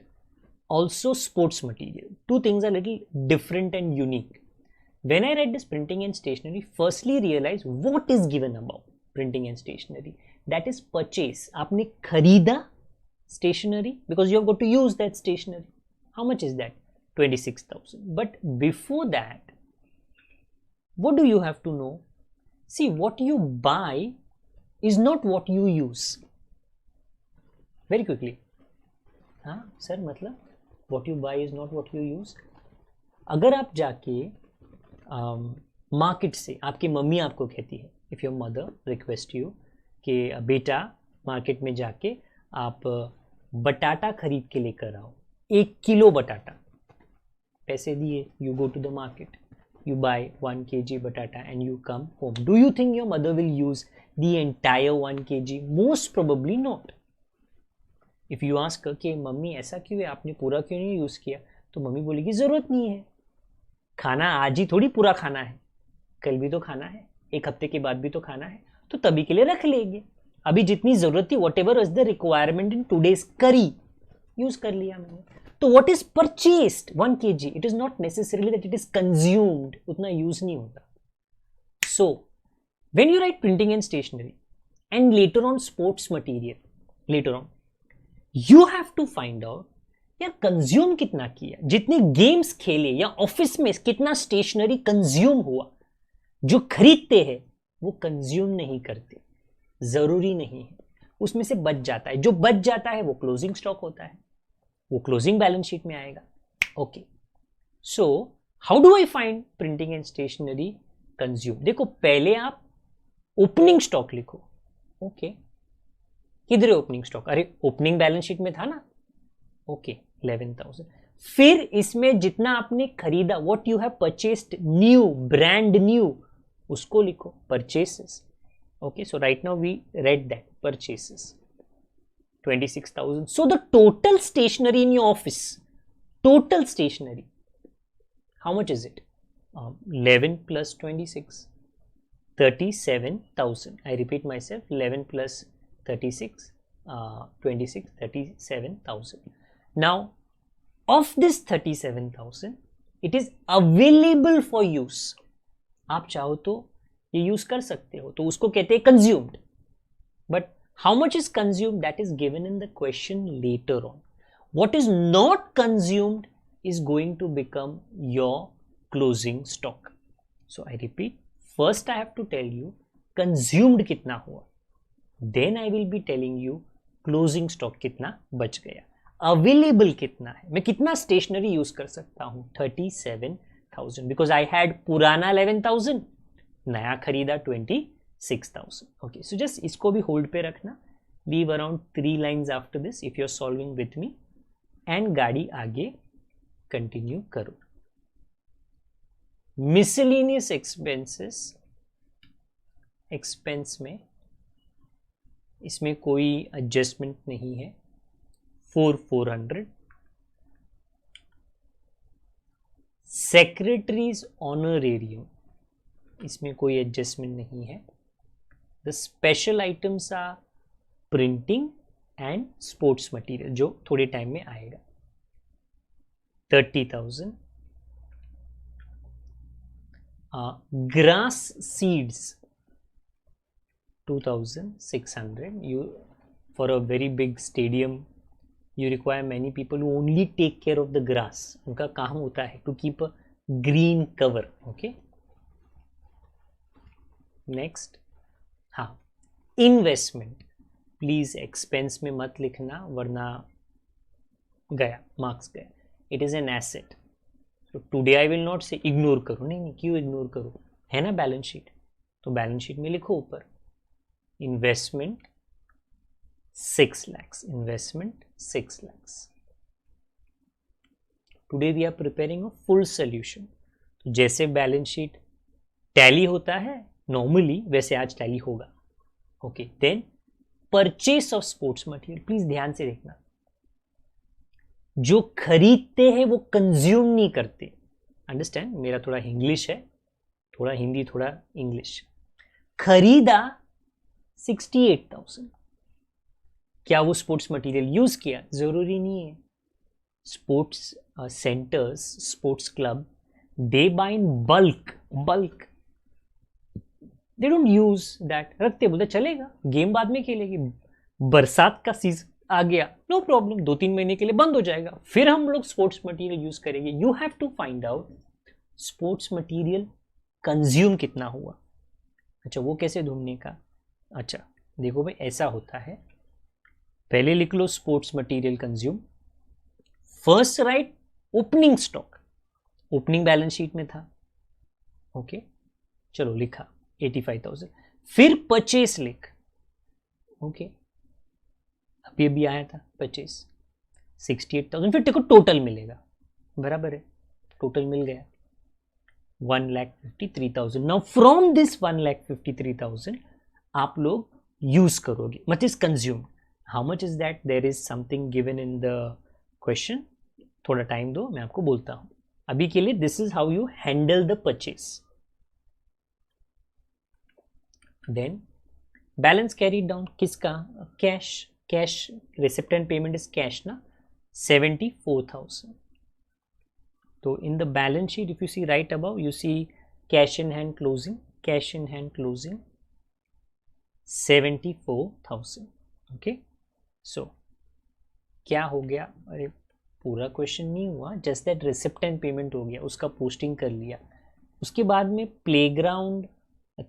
Also sports material. Two things are little different and unique. When I read this printing and stationery, firstly realize what is given above printing and stationery. That is purchase. आपने खरीदा stationery because you have got to use that stationery. How much is that? 26,000. But before that, what do you have to know? See, what you buy is not what you use. Very quickly. हाँ sir मतलब what you buy is not what you use. अगर आप जाके market से, आपकी mummy आपको कहती है, if your mother request you कि बेटा मार्केट में जाके आप बटाटा खरीद के लेकर आओ, 1 किलो बटाटा. पैसे दिए, you go to the market, you buy 1 kg batata and you come home. Do you think your mother will use the entire 1 kg? Most probably not. If you ask her कि mummy ऐसा क्यों है, आपने पूरा क्यों नहीं use किया, तो मम्मी बोलेगी ज़रूरत नहीं है, खाना आज ही थोड़ी पूरा खाना है, कल भी तो खाना है, 1 हफ्ते के बाद भी तो खाना है, तो तभी के लिए रख लेंगे. अभी जितनी ज़रूरत थी, what ever is the requirement in today's करी, यूज़ कर लिया मैंने. तो what is purchased 1 kg, it is not necessarily that it is consumed, उतना यूज नहीं होता. So when you write printing and stationery and later on sports material, later on you have to find out यार consume कितना किया, जितने games खेले या office में कितना स्टेशनरी कंज्यूम हुआ, जो खरीदते हैं वो कंज्यूम नहीं करते, जरूरी नहीं है, उसमें से बच जाता है, जो बच जाता है वो क्लोजिंग स्टॉक होता है, वो क्लोजिंग बैलेंस शीट में आएगा। Okay, so how do I find printing and stationery consume? देखो पहले आप ओपनिंग स्टॉक लिखो। ओके, किधर है ओपनिंग स्टॉक? अरे ओपनिंग बैलेंस शीट में था ना। ओके, 11,000। फिर इसमें जितना आपने खरीदा, what you have purchased new, brand new, उसको लिखो, purchases. Okay, so right now we read that purchases 26,000. So the total stationery in your office, total stationery, how much is it? 11 plus 26, 37,000. I repeat myself, 11 plus 36, 26, 37,000. Now, of this 37,000, it is available for use. आप चाहो तो ये use कर सकते हो, तो उसको कहते हैं consumed. But how much is consumed, that is given in the question later on. What is not consumed is going to become your closing stock. So I repeat, first I have to tell you consumed कितना हुआ, then I will be telling you closing stock कितना बच गया, available कितना है, मैं कितना stationery use कर सकता हूँ, 37,000, because I had पुराना 11,000, नया खरीदा 26,000. Okay, so just इसको भी होल्ड पे रखना, leave around 3 lines after this if you're solving with me, and गाड़ी आगे कंटिन्यू करो। मिसलेनियस एक्सपेंसेस, एक्सपेंस में इसमें कोई एडजस्टमेंट नहीं है, 400। सेक्रेटरीज ऑनरेरियम, इसमें कोई एडजस्टमेंट नहीं है। The special items are printing and sports material, जो थोड़े टाइम में आएगा, 30,000। Grass seeds 2,600. You, for a very big stadium, you require many people who only take care of the grass. उनका काम होता है to keep a green cover. Okay, next, हाँ, investment, please expense में मत लिखना वरना गया, मार्क्स गया। इट इज एन एसेट, तो today I will not say ignore करो, नहीं क्यों इग्नोर करो, है ना बैलेंस शीट, तो बैलेंस शीट में लिखो ऊपर investment 6 lakhs, investment 6 lakhs। Today we are preparing a full solution, तो जैसे बैलेंस शीट टैली होता है नॉर्मली वैसे आज टैली होगा। Okay, then purchase of sports material, please ध्यान से देखना, जो खरीदते हैं वो कंज्यूम नहीं करते। अंडरस्टैंड, मेरा थोड़ा इंग्लिश है, थोड़ा हिंदी थोड़ा इंग्लिश। खरीदा 68,000, क्या वो स्पोर्ट्स मटेरियल यूज किया? जरूरी नहीं है। Sports centres, sports club, they buy in bulk, they don't use that, रखते बोलते चलेगा, गेम बाद में खेलेगी, बरसात का सीजन आ गया, नो प्रॉब्लम, 2-3 महीने के लिए बंद हो जाएगा, फिर हम लोग स्पोर्ट्स मटेरियल यूज करेंगे। You have to find out sports material consume कितना हुआ। अच्छा, वो कैसे ढूंढने का? अच्छा देखो भाई, ऐसा होता है, पहले लिख लो sports material consume, first write opening stock, opening balance sheet में था। ओके, चलो लिखा 85,000, फिर परचेस लिख। ओके, अभी अभी आया था परचेस 68,000, फिर देखो टोटल मिलेगा, बराबर है, टोटल मिल गया 1,53,000। नाउ फ्रॉम दिस 1,53,000 आप लोग यूज करोगे, much is consume, how much is that, there is something given in the question, थोड़ा टाइम दो मैं आपको बोलता हूं। अभी के लिए this is how you handle the purchase. Then balance carried down, किसका? Cash, receipt and payment is cash ना, 74,000। तो in the balance sheet if you see right above, you see cash in hand closing, cash in hand closing 74,000। Okay, सो क्या हो गया? अरे पूरा question नहीं हुआ, just that receipt and payment हो गया, उसका पोस्टिंग कर लिया, उसके बाद में playground,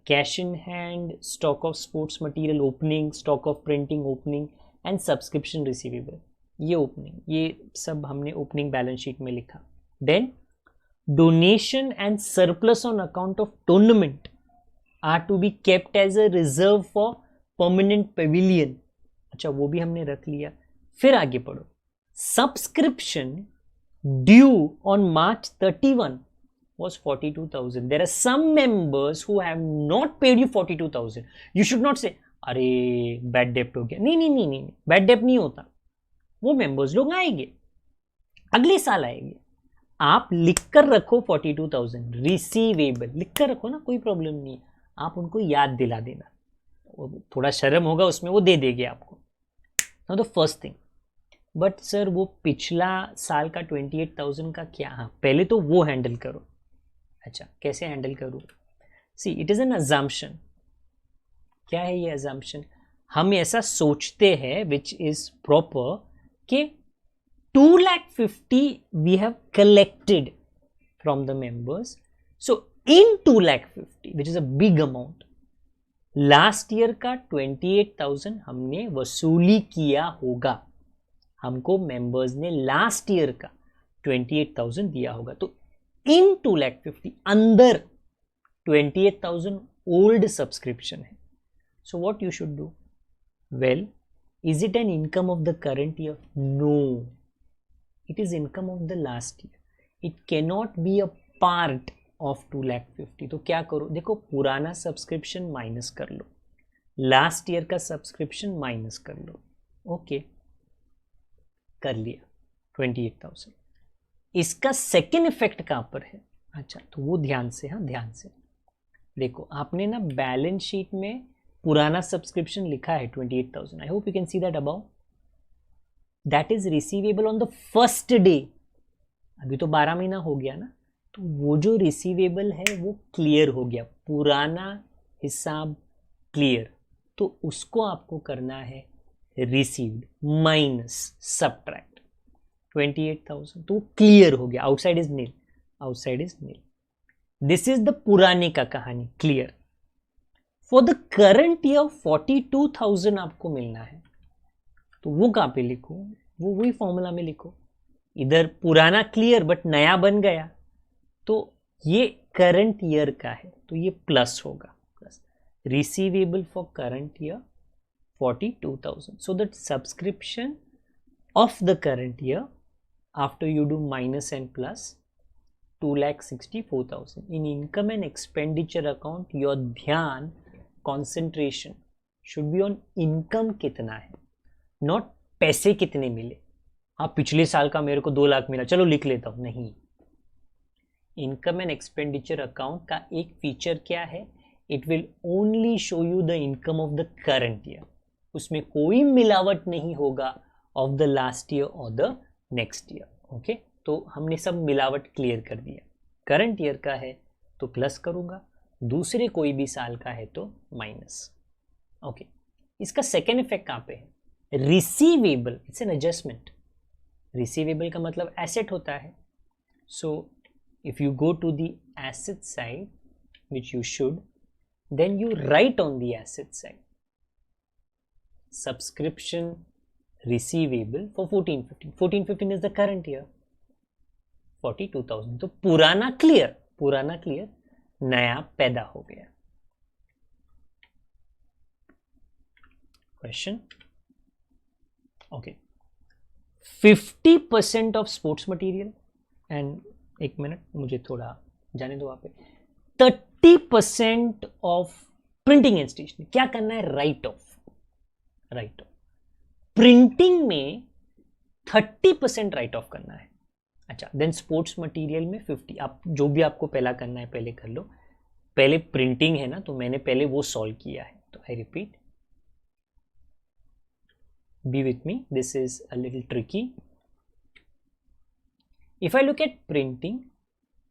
cash in hand, stock of sports material opening, stock of printing opening and subscription receivable, ये ओपनिंग, ये सब हमने ओपनिंग बैलेंस शीट में लिखा. Then donation and surplus on account of tournament are to be kept as a reserve for permanent pavilion. अच्छा, वो भी हमने रख लिया. फिर आगे पढ़ो. Subscription due on March 31 was 42,000. There are some members who have not paid you 42,000. You should not say अरे बैड डेप्ट हो गया. नहीं नहीं नहीं नहीं, बैड डेप्ट नहीं होता. वो मेंबर्स लोग आएंगे, अगले साल आएंगे. आप लिख कर रखो 42,000 रिसीवेबल, लिख कर रखो ना, कोई प्रॉब्लम नहीं है. आप उनको याद दिला देना, थोड़ा शर्म होगा उसमें, वो दे देंगे आपको. Now the first thing, but sir वो पिछला साल का 28,000 का क्या? हाँ, पहले तो वो हैंडल करो. अच्छा, कैसे हैंडल करूँ? सी, इट इज़ एन अजम्पशन. क्या है ये अजम्पशन? हम ऐसा सोचते हैं विच इज प्रॉपर कि 250,000 we have collected from the members. So in 250,000 which is a big amount, last year का 28,000 हमने वसूली किया होगा. हमको मेंबर्स ने लास्ट ईयर का 28,000 दिया होगा. तो इन 250,000 अंदर 28,000 ओल्ड सब्सक्रिप्शन है. So what you should do? Well, is it an income of the current year? No, it is income of the last year. It cannot be a part of 250,000. तो क्या करो? देखो, पुराना सब्सक्रिप्शन माइनस कर लो, last year का subscription minus कर लो. ओके, कर लिया 28,000. इसका सेकेंड इफेक्ट कहां पर है? अच्छा, तो वो ध्यान से, हाँ ध्यान से देखो. आपने ना बैलेंस शीट में पुराना सब्सक्रिप्शन लिखा है 28,000. I hope you can see that about. That is receivable on the first day. अभी तो 12 महीना हो गया ना, तो वो जो रिसीवेबल है वो क्लियर हो गया, पुराना हिसाब क्लियर. तो उसको आपको करना है रिसीव्ड माइनस सबट्रैक्ट 28,000. तो क्लियर हो गया. Outside is nil, outside is nil. This is the पुराने का कहानी clear. For the current year 42,000 आपको मिलना है. तो वो कहां पे लिखो? वो वही फॉर्मूला में लिखो. इधर पुराना क्लियर बट नया बन गया, तो ये करंट ईयर का है, तो ये प्लस होगा. Plus receivable for current year 42,000. So that subscription of the current year, after you do minus and plus, 2,64,000. In income and expenditure account, your ध्यान, concentration should be on income कितना है, not पैसे कितने मिले. हाँ, पिछले साल का मेरे को 2 लाख मिला, चलो लिख लेता हूँ. नहीं, इनकम एंड एक्सपेंडिचर अकाउंट का एक फीचर क्या है? It will only show you the income of the current year. उसमें कोई मिलावट नहीं होगा ऑफ द लास्ट ईयर और द नेक्स्ट ईयर. ओके, तो हमने सब मिलावट क्लियर कर दिया. करंट ईयर का है तो प्लस करूंगा, दूसरे कोई भी साल का है तो माइनस. ओके, इसका सेकेंड इफेक्ट कहां पे है? Receivable, it's an adjustment. Receivable का मतलब एसेट होता है. So if you go to the asset side, which you should, then you write on the asset side subscription receivable for 14-15. 14-15 is the current year, 42,000. तो पुराना clear, पुराना clear, नया पैदा हो गया. Question. Okay, 50% of sports material and, एक minute मुझे थोड़ा जाने दो वहां पे. 30% ऑफ प्रिंटिंग एंड स्टेशनरी. क्या करना है? Right of. Right of printing में 30% राइट ऑफ करना है. अच्छा, देन स्पोर्ट्स मटेरियल में 50. आप जो भी आपको पहला करना है पहले कर लो. पहले प्रिंटिंग है ना, तो मैंने पहले वो सॉल्व किया है. तो I repeat, B with me, this is a little tricky. If I look at printing,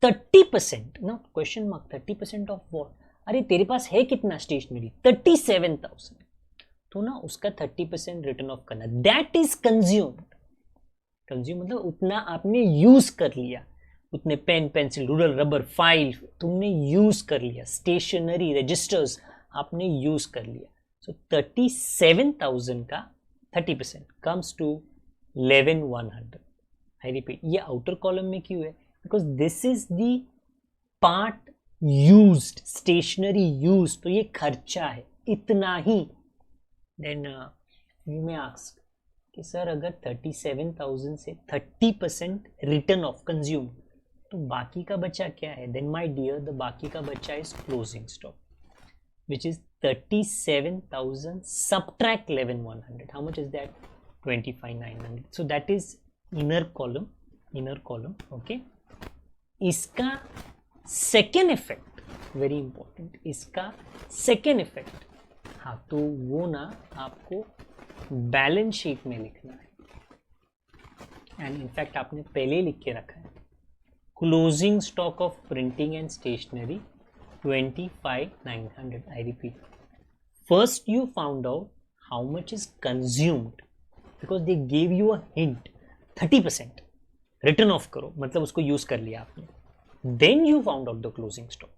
30%, ना क्वेश्चन मार्क, 30% ऑफ व्हाट? अरे तेरे पास है कितना स्टेशनरी? 37,000. तो ना उसका 30% रिटर्न ऑफ करना. That is consumed. कंज्यूम मतलब उतना आपने यूज कर लिया, उतने pen pencil ruler rubber file तुमने यूज कर लिया, स्टेशनरी रजिस्टर्स आपने यूज कर लिया. सो 37,000 का 30% कम्स टू 11,100. आई रिपीट, ये आउटर कॉलम में क्यों है? Because this is the part used, stationery use, तो ये खर्चा है इतना ही. देन यू मे आस्क कि सर अगर 37,000 से 30% रिटर्न ऑफ कंज्यूम, तो बाकी का बचा क्या है? देन माय डियर, द बाकी का बचा is closing stock, which is 37,000 subtract 11,100. How much is that? 25,900. So that is inner column. Okay. इसका second effect very important. इसका second effect, हाँ, तो वो ना आपको बैलेंस शीट में लिखना है. एंड इनफैक्ट आपने पहले लिख के रखा है, closing stock of printing and stationery 25,900. I repeat, first you found out how much is consumed because they gave you a hint. 30% return of करो, मतलब उसको यूज कर लिया आपने. Then you found out the closing stock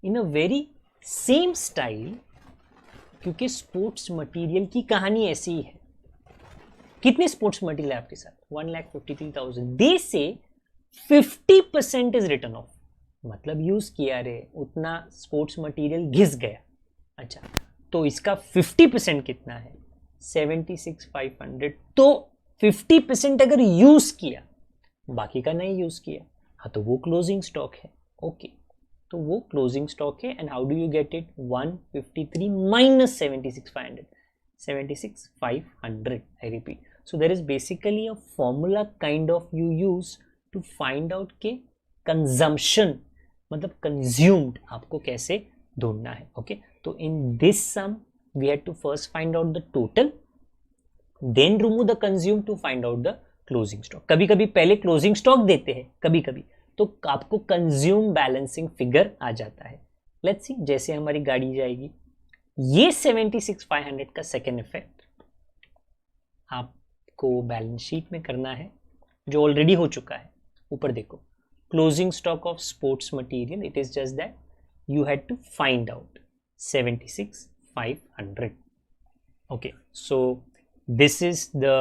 in a very same style. क्योंकि sports material की कहानी ऐसी ही है. कितने स्पोर्ट्स मटेरियल है आपके साथ? 1,53,000. दे से 50% इज रिटर्न ऑफ, मतलब यूज किया रे, उतना स्पोर्ट्स मटेरियल घिस गया. अच्छा, तो इसका 50% कितना है? 76,500. तो 50% अगर यूज किया, बाकी का नहीं यूज किया, हाँ, तो वो क्लोजिंग स्टॉक है. ओके, तो वो क्लोजिंग स्टॉक है. And how do you get it? 153 minus 76,500. 76,500. I repeat, so there is basically a formula kind of you use to find out के कंजम्पशन, मतलब कंज्यूम्ड आपको कैसे ढूंढना है. ओके, तो in this sum we had to first find out the total, then remove the consume to find out the closing stock. कभी कभी पहले क्लोजिंग स्टॉक देते हैं, कभी कभी तो आपको कंज्यूम बैलेंसिंग फिगर आ जाता है. लेट्स सी, जैसे हमारी गाड़ी जाएगी. ये 76,500 का सेकेंड इफेक्ट आपको बैलेंस शीट में करना है, जो ऑलरेडी हो चुका है. ऊपर देखो, closing stock of sports material, it is just that you had to find out 76,500. Okay, so this is the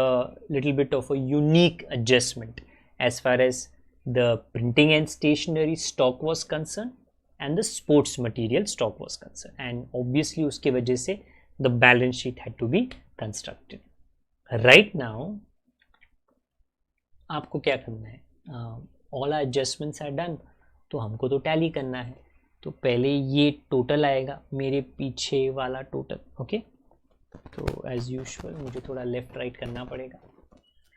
little bit of a unique adjustment as far as the printing and stationery stock was concerned and the sports material stock was concerned, and obviously उसके वजह से the balance sheet had to be constructed. Right now आपको क्या करना है? All adjustments are done, तो हमको तो टैली करना है. तो पहले ये टोटल आएगा, मेरे पीछे वाला टोटल. ओके, तो एज यूजुअल मुझे थोड़ा लेफ्ट राइट करना पड़ेगा.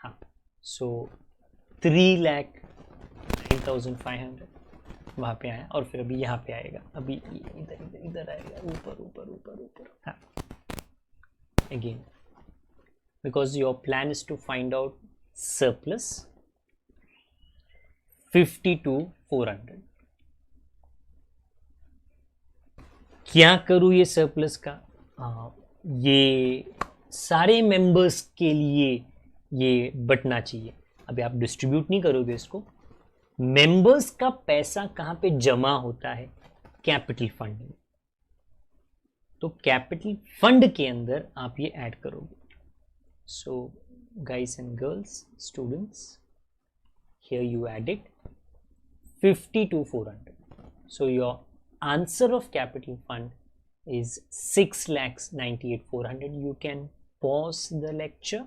हाँ, सो 3,09,500 वहाँ पे आया, और फिर अभी यहाँ पे आएगा, अभी इधर इधर इधर आएगा, ऊपर ऊपर ऊपर ऊपर. हाँ, again because your plan is to find out surplus 52,400. क्या करूं ये सरप्लस का? ये सारे मेंबर्स के लिए ये बटना चाहिए. अभी आप डिस्ट्रीब्यूट नहीं करोगे इसको. मेंबर्स का पैसा कहां पे जमा होता है? कैपिटल फंड में. तो कैपिटल फंड के अंदर आप ये ऐड करोगे. So guys and girls, students, here you added 52,400. So your answer of capital fund is 6,98,400. You can pause the lecture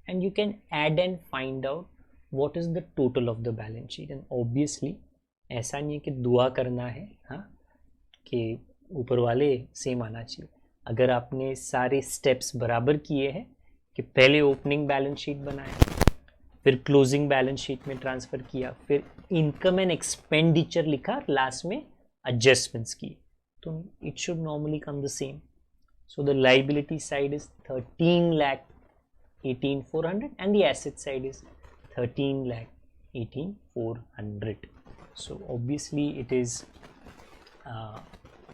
and you can add and find out what is the total of the balance sheet. And obviously ऐसा नहीं है कि दुआ करना है, हाँ, कि ऊपर वाले सेम आना चाहिए. अगर आपने सारे स्टेप्स बराबर किए हैं कि पहले ओपनिंग बैलेंस शीट बनाया, फिर क्लोजिंग बैलेंस शीट में ट्रांसफर किया, फिर इनकम एंड एक्सपेंडिचर लिखा, लास्ट में एडजस्टमेंट्स किए, तो it should normally come the same. So the liability side is 13,18,400 and the asset side is 13,18,400. So obviously it is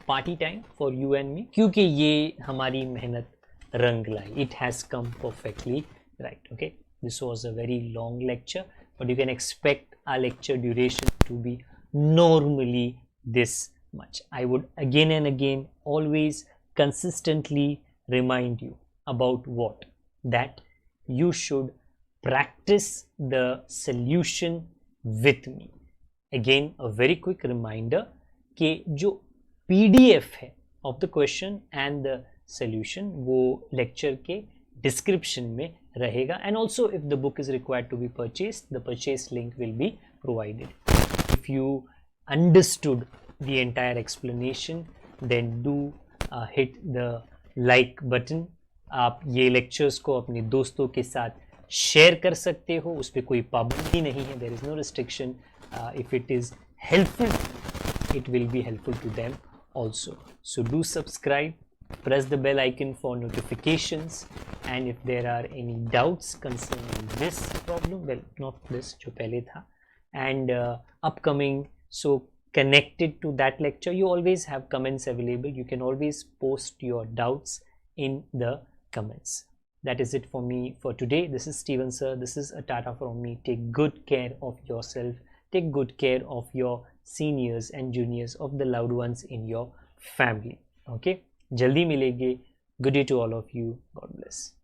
party time for you and me, क्योंकि ये हमारी मेहनत रंग लाई. It has come perfectly right. Okay, this was a very long lecture, but you can expect our lecture duration to be normally this much. I would again and again always consistently remind you about what? That you should practice the solution with me. Again, a very quick reminder कि जो PDF है of the question and the solution वो lecture के description में रहेगा, and also if the book is required to be purchased, the purchase link will be provided. If you understood the entire explanation, then do hit the like button. आप ये lectures को अपने दोस्तों के साथ share कर सकते हो, उस पर कोई पाबंदी नहीं है, there is no restriction. If it is helpful, it will be helpful to them also. So do subscribe, press the bell icon for notifications, and if there are any doubts concerning this problem, well, not this जो पहले था, and upcoming, so connected to that lecture, you always have comments available. You can always post your doubts in the comments. That is it for me for today. This is Steven sir. This is a Tata from me. Take good care of yourself. Take good care of your seniors and juniors, of the loved ones in your family. Okay, jaldi milenge. Good day to all of you. God bless.